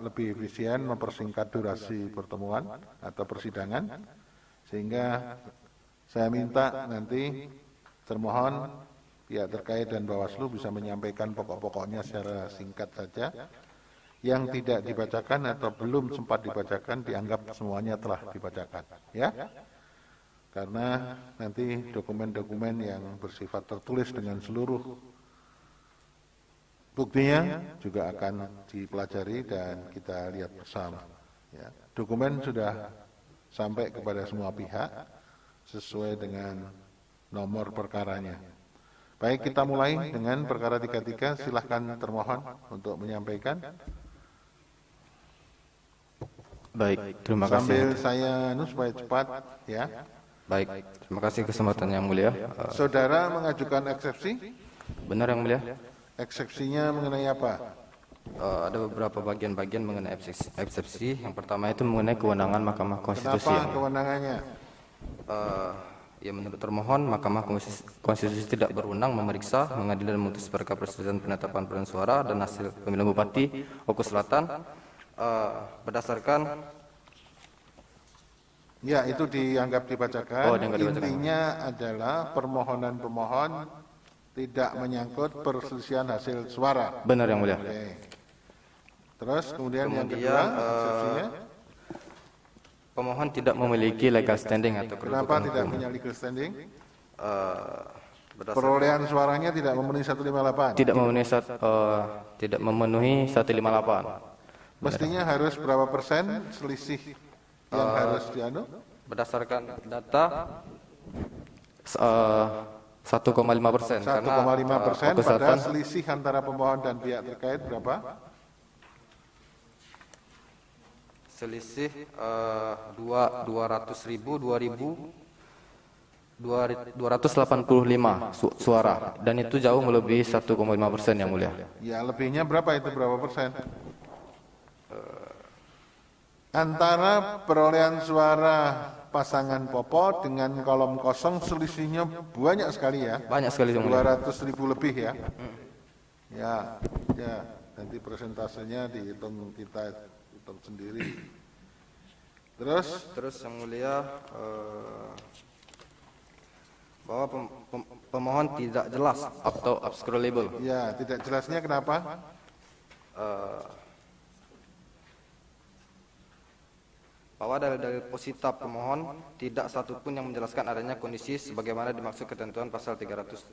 lebih efisien mempersingkat durasi pertemuan atau persidangan, sehingga saya minta nanti termohon, pihak terkait dan Bawaslu bisa menyampaikan pokok-pokoknya secara singkat saja. Yang tidak dibacakan atau belum sempat dibacakan dianggap semuanya telah dibacakan, ya. Karena nanti dokumen-dokumen yang bersifat tertulis dengan seluruh buktinya juga akan dipelajari dan kita lihat bersama. Ya. Dokumen sudah sampai kepada semua pihak sesuai dengan nomor perkaranya. Baik, kita mulai dengan perkara 33. Silahkan termohon untuk menyampaikan. Baik, terima kasih. Sambil saya supaya cepat, ya. Baik, terima kasih kesempatan yang mulia. Saudara mengajukan eksepsi? Benar yang mulia. Eksepsinya mengenai apa? Ada beberapa bagian-bagian mengenai eksepsi. Yang pertama itu mengenai kewenangan Mahkamah Konstitusi. Kenapa kewenangannya? Ya, menurut termohon, Mahkamah Konstitusi tidak berwenang memeriksa, mengadili dan memutus perkara perselisihan penetapan perolehan suara dan hasil pemilihan Bupati Oku Selatan berdasarkan. Ya, itu dianggap dibacakan. Dianggap dibacakan. Intinya adalah permohonan pemohon tidak menyangkut perselisihan hasil suara. Benar yang mulia. Oke. Terus kemudian yang kedua, eksepsinya? Pemohon tidak memiliki legal standing atau Kenapa kedudukan tidak hukum. punya legal standing? Berdasarkan Perolehan suaranya tidak memenuhi 158. tidak memenuhi 158. Mestinya harus berapa persen selisih yang harus dianu? Berdasarkan data 1,5%. 1,5%, padahal selisih antara pemohon dan pihak terkait berapa? Selisih 285 suara, dan itu jauh melebihi 1,5% yang mulia. Ya, lebihnya berapa itu, berapa persen? Antara perolehan suara pasangan Popo dengan kolom kosong selisihnya banyak sekali ya. Banyak sekali yang mulia. 200.000 lebih ya. Ya, nanti presentasenya dihitung, kita hitung sendiri. Terus yang mulia, bahwa pemohon tidak jelas atau obscurable. Ya, tidak jelasnya kenapa? Bahwa dalil-dalil posita pemohon tidak satupun yang menjelaskan adanya kondisi sebagaimana dimaksud ketentuan pasal 372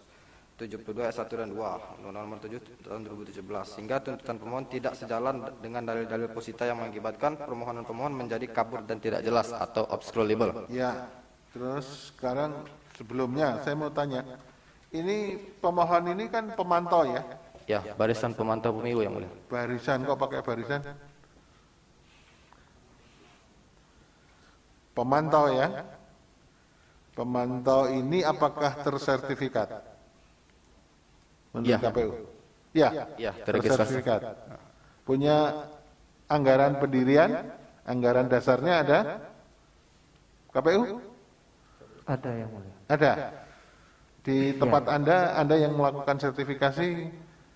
ayat 1 dan 2 Undang-Undang Nomor 7 tahun 2017, sehingga tuntutan pemohon tidak sejalan dengan dalil-dalil posita yang mengakibatkan permohonan pemohon menjadi kabur dan tidak jelas atau obscurable. Ya, terus sekarang sebelumnya saya mau tanya, ini pemohon ini kan pemantau ya? Ya, barisan pemantau pemilu yang mulia. Barisan, kok pakai barisan? Pemantau ya? Pemantau ini apakah tersertifikat menurut Ya. KPU? Ya, tersertifikat. Punya anggaran pendirian, anggaran dasarnya ada? KPU? Ada yang mulia. Ada. Di tempat Anda yang melakukan sertifikasi,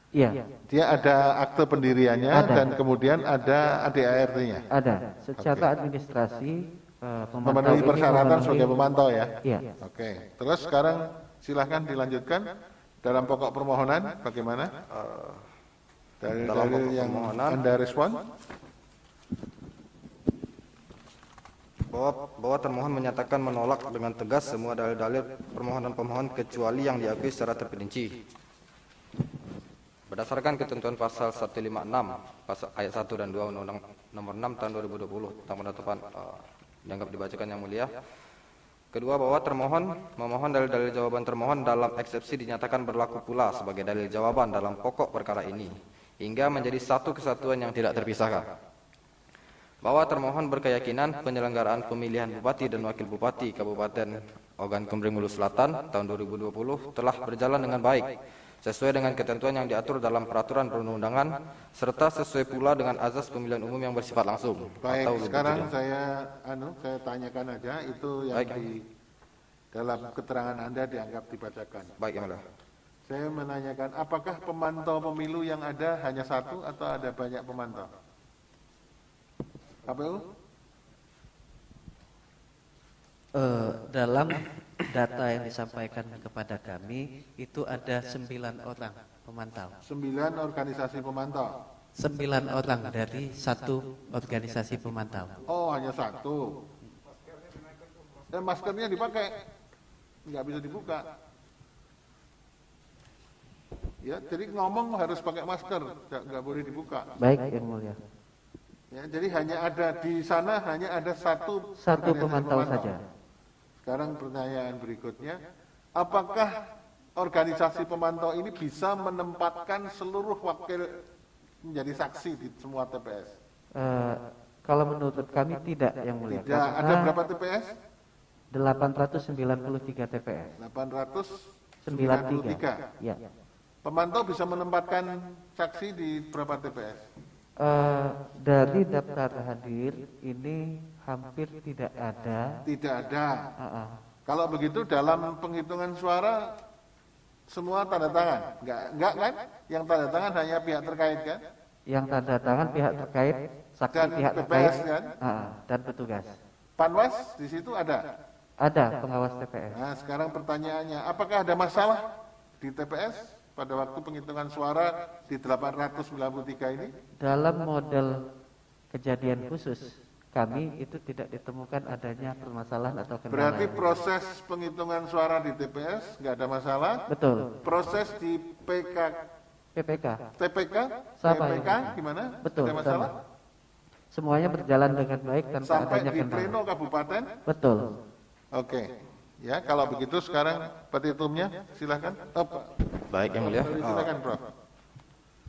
Iya, dia ada akte pendiriannya Ada. dan kemudian ada ADART-nya. ada. Secara administrasi pemantau Memenuhi ini persyaratan memenuhi- sebagai pemantau ya. Iya. Oke. Terus sekarang silahkan dilanjutkan dalam pokok permohonan bagaimana? Dalam Dalil-dalil pokok yang permohonan, Anda respon? bahwa termohon menyatakan menolak dengan tegas semua dalil-dalil permohonan pemohon kecuali yang diakui secara terperinci. Berdasarkan ketentuan pasal 156 pasal ayat 1 dan 2 Undang-Undang Nomor 6 tahun 2020 tentang penetapan dianggap dibacakan yang mulia. Kedua, bahwa termohon memohon dalil-dalil jawaban termohon dalam eksepsi dinyatakan berlaku pula sebagai dalil jawaban dalam pokok perkara ini, hingga menjadi satu kesatuan yang tidak terpisahkan. Bahwa termohon berkeyakinan penyelenggaraan pemilihan Bupati dan Wakil Bupati Kabupaten Ogan Komering Ulu Selatan tahun 2020 telah berjalan dengan baik, sesuai dengan ketentuan yang diatur dalam peraturan perundang-undangan, serta sesuai pula dengan azas pemilihan umum yang bersifat langsung. Baik, atau sekarang saya tanyakan aja itu yang Baik. di dalam keterangan Anda dianggap dibacakan. Baik, yang mulia. Saya menanyakan apakah pemantau pemilu yang ada hanya satu atau ada banyak pemantau? KPU? Dalam data yang disampaikan kepada kami itu ada 9 orang pemantau. 9 organisasi pemantau. 9 orang dari satu organisasi pemantau. Oh, hanya satu. Dan maskernya dipakai, nggak bisa dibuka. Ya, jadi ngomong harus pakai masker, nggak boleh dibuka. Baik, Yang Mulia. Ya, jadi hanya ada di sana hanya ada satu organisasi pemantau saja. Sekarang pertanyaan berikutnya, apakah organisasi pemantau ini bisa menempatkan seluruh wakil menjadi saksi di semua TPS? Kalau menurut kami tidak, Yang Mulia. Tidak. Ada berapa TPS? 893 TPS. 893. Ya. Pemantau bisa menempatkan saksi di berapa TPS? Dari daftar hadir ini hampir tidak ada. Tidak ada. Kalau begitu dalam penghitungan suara semua tanda tangan? Enggak kan? Yang tanda tangan hanya pihak terkait kan? Yang tanda tangan pihak terkait, saksi Dan pihak TPS terkait, kan? dan petugas. Panwas di situ ada? Ada pengawas TPS. Nah, sekarang pertanyaannya, apakah ada masalah di TPS pada waktu penghitungan suara di 893 ini? Dalam model kejadian khusus kami itu tidak ditemukan adanya permasalahan atau kendala. Berarti proses penghitungan suara di TPS nggak ada masalah? Betul. Proses di PPK. TPK? Sama, TPK ya. gimana? Betul. Ada masalah? Sama. Semuanya berjalan dengan baik tanpa Sampai adanya di kendala. pleno kabupaten? Betul. Oke. Ya, kalau begitu sekarang petitumnya silakan. Baik, Yang Mulia. Silakan, Prof.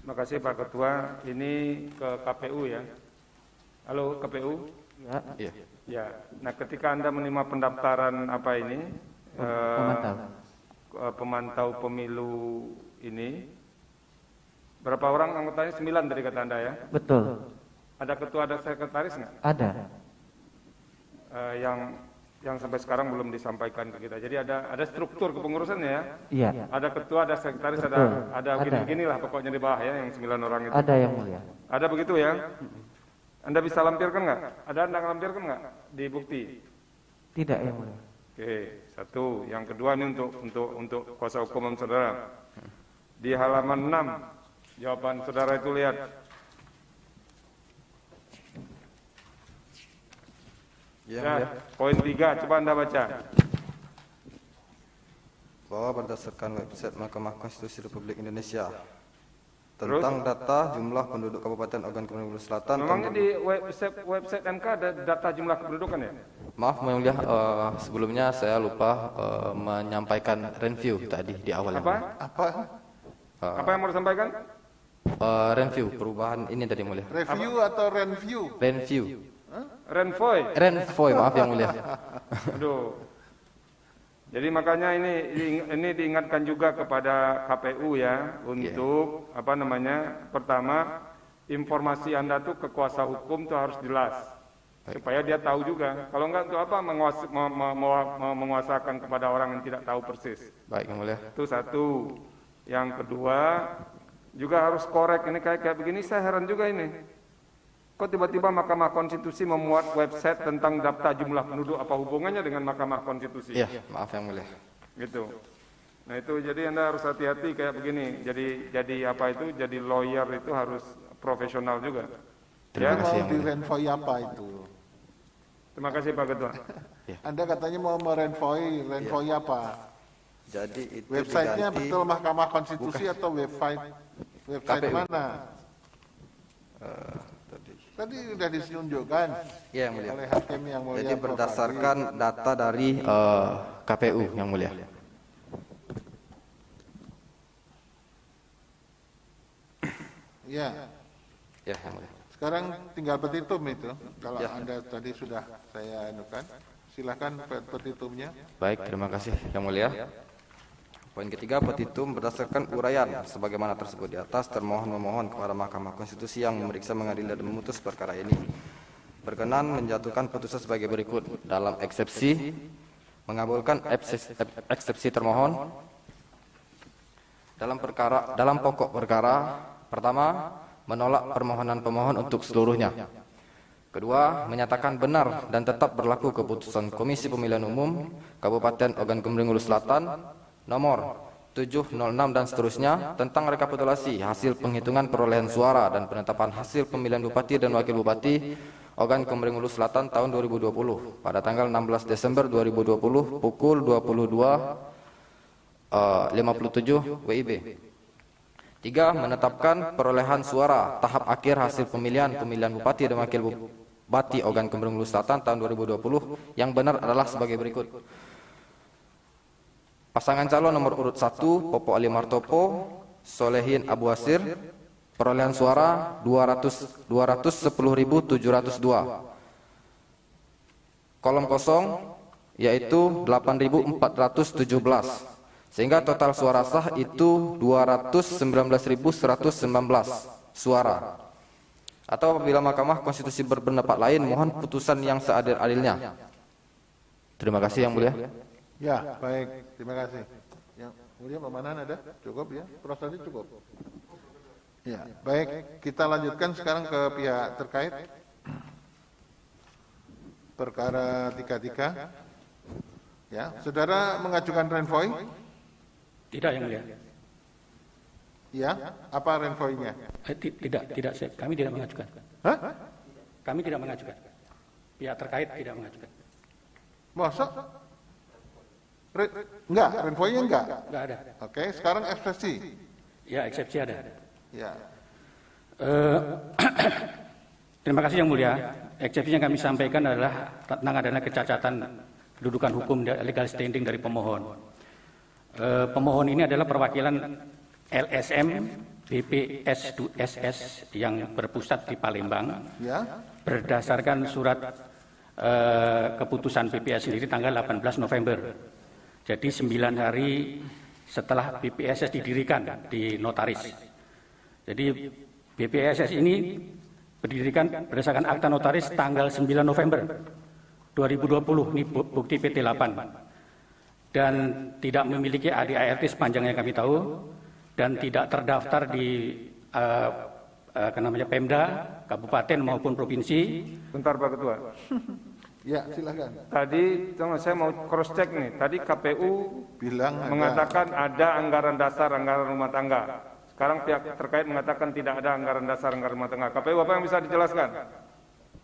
Terima kasih Pak Ketua. Ini ke KPU ya. Halo KPU. Ya. Iya. Ya. Nah, ketika Anda menerima pendaftaran apa ini? Pemantau pemilu ini, berapa orang anggotanya? 9 dari kata Anda ya? Betul. Ada ketua, ada sekretaris nggak? Ada. Yang sampai sekarang belum disampaikan ke kita. Jadi ada struktur kepengurusannya ya? Iya. Ada ketua, ada sekretaris, Betul. ada gini-gini lah pokoknya di bawah ya, yang 9 orang itu. Ada, Yang Mulia. Ada begitu ya? Anda bisa lampirkan nggak? Ada Anda lampirkan nggak di bukti? Tidak, Yang Mulia. Oke, satu. Yang kedua ini untuk kuasa hukum saudara. Di halaman 6, jawaban saudara itu lihat. Ya, poin 3, coba Anda baca. Bahwa berdasarkan website Mahkamah Konstitusi Republik Indonesia tentang data jumlah penduduk Kabupaten Ogan Komering Ulu Selatan. Memangnya di website MK ada data jumlah kependudukan ya? Maaf, Yang Mulia, sebelumnya saya lupa menyampaikan review tadi di awal. Apa? Apa yang mau disampaikan? Review perubahan ini tadi, Mulia. Review atau review? Review. Renvoy, Maaf, Yang Mulia. Aduh. Jadi makanya ini diingatkan juga kepada KPU ya untuk pertama informasi Anda tuh ke kuasa hukum tuh harus jelas supaya dia tahu juga. Kalau enggak untuk apa menguasakan kepada orang yang tidak tahu persis. Baik, Yang Mulia. Itu satu. Yang kedua juga harus korek ini kayak begini, saya heran juga ini. Kok tiba-tiba Mahkamah Konstitusi memuat website tentang daftar jumlah penduduk, apa hubungannya dengan Mahkamah Konstitusi? Iya, maaf Yang Mulia. Gitu. Nah itu jadi Anda harus hati-hati kayak begini. Jadi apa itu? Jadi lawyer itu harus profesional juga. Terima kasih, Mau Yang Mulia. direnvoy apa itu? Terima kasih Pak Ketua. Anda katanya mau merenvoy apa? Jadi itu Websitenya diganti, betul Mahkamah Konstitusi atau website KPU. mana? Tadi sudah ditunjukkan Iya, Yang Mulia. oleh hakim yang mulia. Jadi berdasarkan data dari KPU, Yang Mulia. Ya. Ya, Yang Mulia. Sekarang tinggal petitum itu. Kalau Anda tadi sudah saya anukan, silakan petitumnya. Baik, terima kasih Yang Mulia. Poin ketiga, petitum berdasarkan uraian sebagaimana tersebut di atas, termohon memohon kepada Mahkamah Konstitusi yang memeriksa, mengadili dan memutus perkara ini berkenan menjatuhkan putusan sebagai berikut. Dalam eksepsi, mengabulkan eksepsi termohon dalam pokok perkara. Pertama, menolak permohonan pemohon untuk seluruhnya. Kedua, menyatakan benar dan tetap berlaku keputusan Komisi Pemilihan Umum Kabupaten Ogan Komering Ulu Selatan nomor 706 dan seterusnya tentang rekapitulasi hasil penghitungan perolehan suara dan penetapan hasil pemilihan Bupati dan Wakil Bupati Ogan Komering Ulu Selatan tahun 2020 pada tanggal 16 Desember 2020 pukul 22.57 WIB. 3. Menetapkan perolehan suara tahap akhir hasil pemilihan Bupati dan Wakil Bupati Ogan Komering Ulu Selatan tahun 2020 yang benar adalah sebagai berikut. Pasangan calon nomor urut 1 Popo Ali Martopo Solehin Abu Asir, perolehan suara 210.702. Kolom kosong yaitu 8.417. Sehingga total suara sah itu 219.119 suara. Atau apabila Mahkamah Konstitusi berpendapat lain, mohon putusan yang seadil-adilnya. Terima kasih Yang Mulia. Ya, baik. Terima kasih. Yang Mulia pemahaman ada? Cukup ya? Prosesnya cukup. Ya, baik. Kita lanjutkan sekarang ke pihak terkait. Perkara 33. Ya, saudara mengajukan renvoy? Tidak Yang Mulia. Ya, apa renvoy-nya? Tidak, kami tidak mengajukan. Hah? Kami tidak mengajukan. Pihak terkait tidak mengajukan. Masa? Enggak, renvoy-nya enggak? Enggak ada. Oke, sekarang eksepsi. Ya, eksepsi ada. Ya. Terima kasih Yang Mulia. Eksepsi yang kami sampaikan adalah tentang adanya kecacatan kedudukan hukum legal standing dari pemohon. Pemohon ini adalah perwakilan LSM BPS2SS yang berpusat di Palembang, Ya. berdasarkan surat keputusan BPS sendiri tanggal 18 November. Jadi 9 hari setelah BPSS didirikan di notaris. Jadi BPSS ini berdirikan berdasarkan akta notaris tanggal 9 November 2020, ini bukti PT 8. Dan tidak memiliki ADART sepanjang yang kami tahu, dan tidak terdaftar di Pemda, kabupaten maupun provinsi. Bentar Pak Ketua. Ya, silakan. Tadi saya mau cross check nih. Tadi KPU Bilang mengatakan ada anggaran dasar anggaran rumah tangga. Sekarang pihak terkait mengatakan tidak ada anggaran dasar anggaran rumah tangga. KPU apa yang bisa dijelaskan?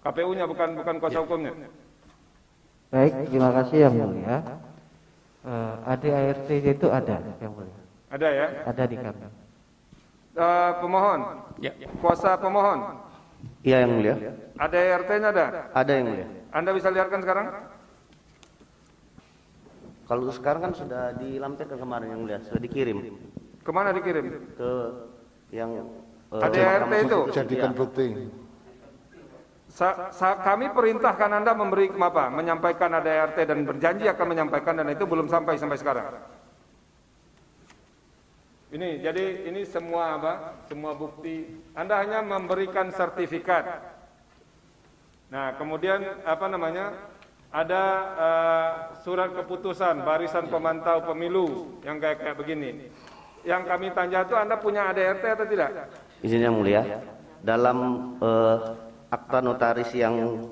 KPU-nya bukan kuasa hukumnya. Baik, terima kasih Yang Mulia. ADART itu ada Yang Mulia. Ada ya? Ada di kami. Pemohon. Ya. Kuasa pemohon. Iya Yang Mulia. Ada ART-nya ada? Ada Yang Mulia. Anda bisa lihatkan sekarang? Kalau sekarang kan sudah dilampirkan kemarin Yang Mulia, sudah dikirim Kemana dikirim? ke yang Ada ART itu? jadikan bukti. Kami perintahkan Anda memberi apa? Menyampaikan ada ART dan berjanji akan menyampaikan, dan itu belum sampai sekarang. Ini jadi ini semua apa? Semua bukti. Anda hanya memberikan sertifikat. Nah, kemudian apa namanya? Ada surat keputusan barisan pemantau pemilu yang kayak begini. Yang kami tanya itu Anda punya ADRT atau tidak? izin Yang Mulia, dalam akta notaris yang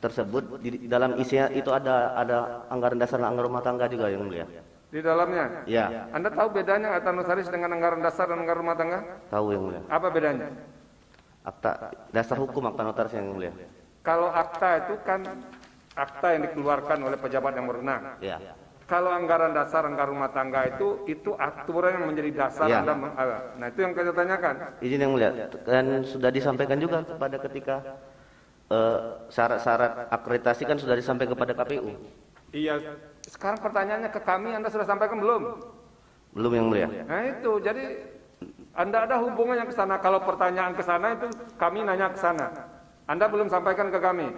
tersebut di dalam isinya itu ada anggaran dasar dan anggaran rumah tangga juga Yang Mulia. Di dalamnya? Ya. Anda tahu bedanya akta notaris dengan anggaran dasar dan anggaran rumah tangga? Tahu Yang Mulia. Apa bedanya? Akta dasar hukum akta notaris Yang Mulia. Kalau akta itu kan akta yang dikeluarkan oleh pejabat yang berwenang. Ya. Kalau anggaran dasar anggaran rumah tangga itu aturan yang menjadi dasar Ya. Anda. Nah, itu yang kita tanyakan. Izin Yang Mulia, dan sudah disampaikan juga kepada ketika syarat-syarat akreditasi kan sudah disampaikan kepada KPU. Iya. Sekarang pertanyaannya ke kami, Anda sudah sampaikan belum? Belum Yang Mulia. Nah itu, jadi Anda ada hubungannya ke sana. Kalau pertanyaan ke sana itu kami nanya ke sana. Anda belum sampaikan ke kami,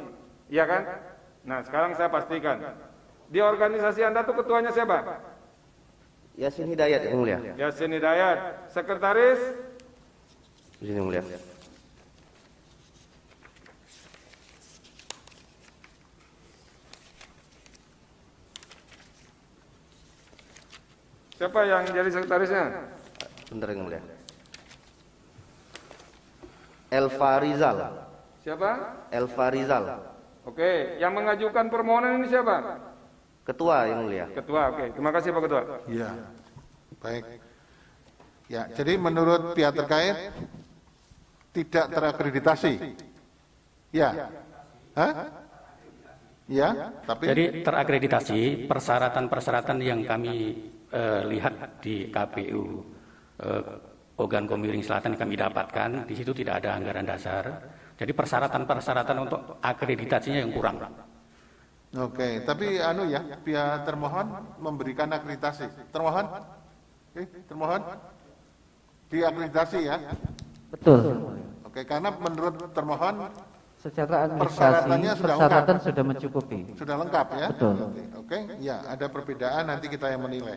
iya kan? Nah sekarang saya pastikan. Di organisasi Anda tuh ketuanya siapa? Yasin Hidayat Yang Mulia. Yasin Hidayat. Sekretaris? Izin Yang Mulia. Siapa yang jadi sekretarisnya? Bentar Yang Mulia. Elva Rizal. Siapa? Elva Rizal. Oke, yang mengajukan permohonan ini siapa? Ketua yang mulia. Ketua, oke. Terima kasih Pak Ketua. Ya, baik. Ya, jadi menurut pihak terkait tidak terakreditasi. Ya, hah? Ya, tapi Jadi terakreditasi persyaratan-persyaratan yang kami lihat di KPU Ogan Komiring Selatan yang kami dapatkan, di situ tidak ada anggaran dasar. Jadi persyaratan-persyaratan untuk akreditasinya yang kurang. oke, tapi pihak termohon memberikan akreditasi. Termohon? Termohon? Diakreditasi ya? Betul. Oke, karena menurut termohon Secara persyaratannya administrasi sudah persyaratan lengkap. sudah mencukupi. sudah lengkap ya? Betul. Oke, ya ada perbedaan nanti kita yang menilai.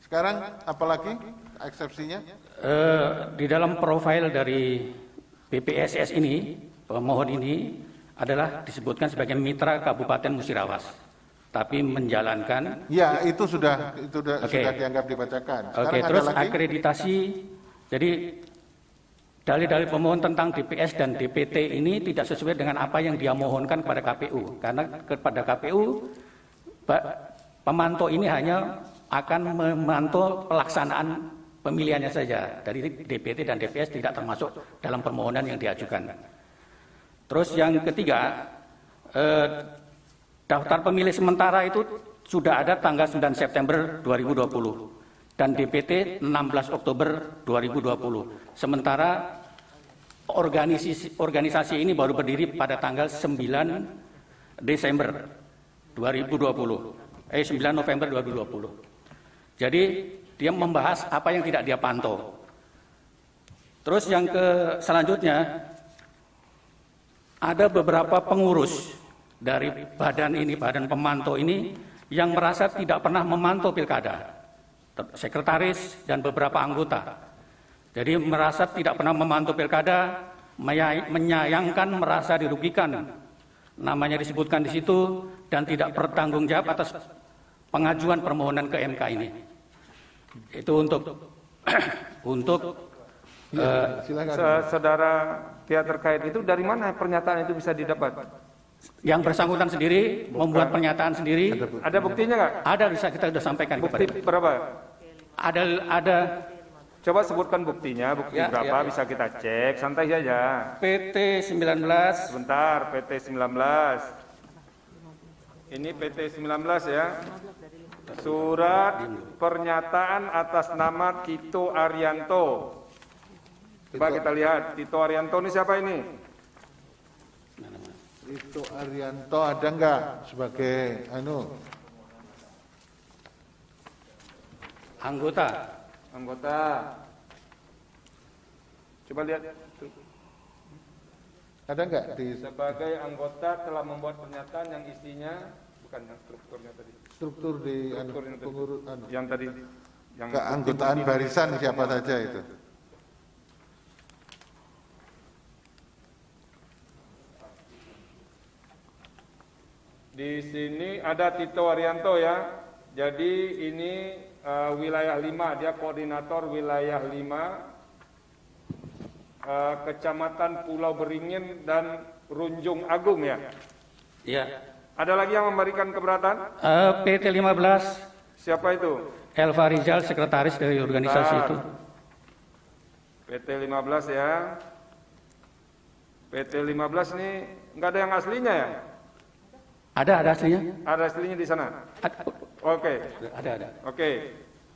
Sekarang apalagi eksepsinya? Di dalam profil dari BPSS ini, pemohon ini adalah disebutkan sebagai mitra Kabupaten Musirawas, tapi menjalankan. Ya, itu sudah Oke. dianggap dibacakan. Sekarang Oke, ada terus lagi? akreditasi. Jadi dalil-dalil pemohon tentang DPS dan DPT ini tidak sesuai dengan apa yang dia mohonkan kepada KPU. Karena kepada KPU, pemantau ini hanya akan memantau pelaksanaan pemilihannya saja. Dari DPT dan DPS tidak termasuk dalam permohonan yang diajukan. Terus yang ketiga, daftar pemilih sementara itu sudah ada tanggal 9 September 2020 dan DPT 16 Oktober 2020. Sementara organisasi ini baru berdiri pada tanggal 9 Desember 2020. 9 November 2020. Jadi dia membahas apa yang tidak dia pantau. Terus yang selanjutnya ada beberapa pengurus dari badan pemantau ini yang merasa tidak pernah memantau pilkada. Sekretaris dan beberapa anggota. Jadi merasa tidak pernah memantau pilkada, menyayangkan, merasa dirugikan. Namanya disebutkan di situ dan tidak bertanggung jawab atas pengajuan permohonan ke MK ini. Itu Silakan. Saudara pihak terkait itu dari mana pernyataan itu bisa didapat? Yang bersangkutan sendiri membuat pernyataan sendiri. Ada buktinya nggak? Ada, bisa kita sudah sampaikan Bukti kepada. berapa? Ada Coba sebutkan buktinya, bukti Ya, berapa ya. bisa kita cek, santai saja. PT 19. Sebentar, PT 19. Ini PT 19 ya. Surat pernyataan atas nama Tito Arianto. Coba kita lihat, Tito Arianto ini siapa ini? Itu Arianto ada enggak sebagai Anggota. Coba lihat. ada enggak di Sebagai anggota telah membuat pernyataan yang isinya bukan yang strukturnya tadi. struktur di Strukturnya tadi. pengurus Yang tadi yang keanggotaan barisan siapa saja itu? Di sini ada Tito Arianto ya. Jadi ini wilayah 5, dia koordinator wilayah 5 Kecamatan Pulau Beringin dan Runjung Agung ya. Ya. Ada lagi yang memberikan keberatan? PT 15. Siapa itu? Elva Rizal, sekretaris dari organisasi itu. PT 15 ya. PT 15 ini nggak ada yang aslinya ya? Ada aslinya? Ada aslinya di sana. Oke. Ada. Oke.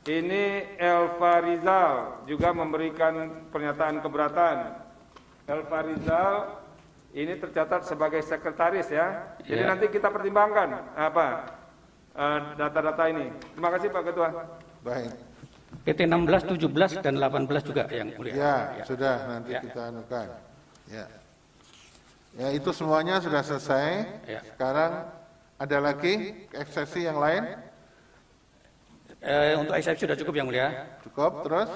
Ini Elva Rizal juga memberikan pernyataan keberatan. Elva Rizal ini tercatat sebagai sekretaris ya. Jadi Ya. nanti kita pertimbangkan data-data ini. Terima kasih Pak Ketua. Baik. PT 16, 17 dan 18 juga yang mulia. Ya, sudah nanti kita anukan. Ya. Ya, itu semuanya sudah selesai. Ya. Sekarang ada lagi eksepsi yang lain? Untuk eksepsi sudah cukup yang mulia. Cukup, terus?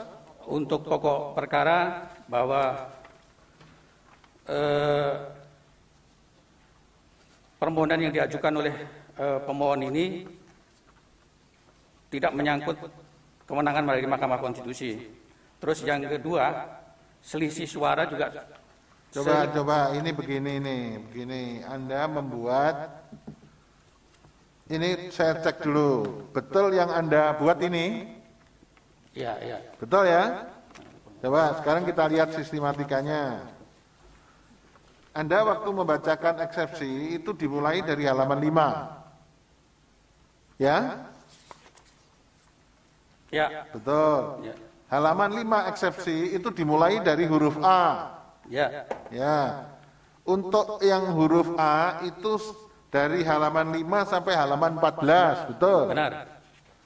Untuk pokok perkara bahwa permohonan yang diajukan oleh pemohon ini tidak menyangkut kewenangan dari Mahkamah Konstitusi. Terus yang kedua, selisih suara juga Coba ini begini begini. Anda membuat ini, saya cek dulu, betul yang Anda buat ini? Iya. Betul ya? Coba sekarang kita lihat sistematikanya. Anda waktu membacakan eksepsi itu dimulai dari halaman 5. Ya? Ya. Betul. Ya. Halaman 5 eksepsi itu dimulai dari huruf A. Ya. Ya. Untuk yang huruf A itu dari halaman 5 sampai halaman 14, betul? Benar.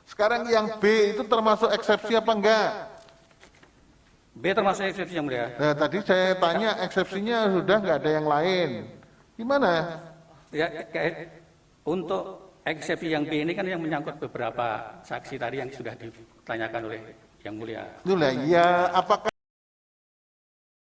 Sekarang yang B itu termasuk eksepsi apa enggak? B termasuk eksepsi yang mulia. Nah, tadi saya tanya eksepsinya sudah enggak ada yang lain. Gimana? Ya, untuk eksepsi yang B ini kan yang menyangkut beberapa saksi tadi yang sudah ditanyakan oleh yang mulia. Itulah, ya apakah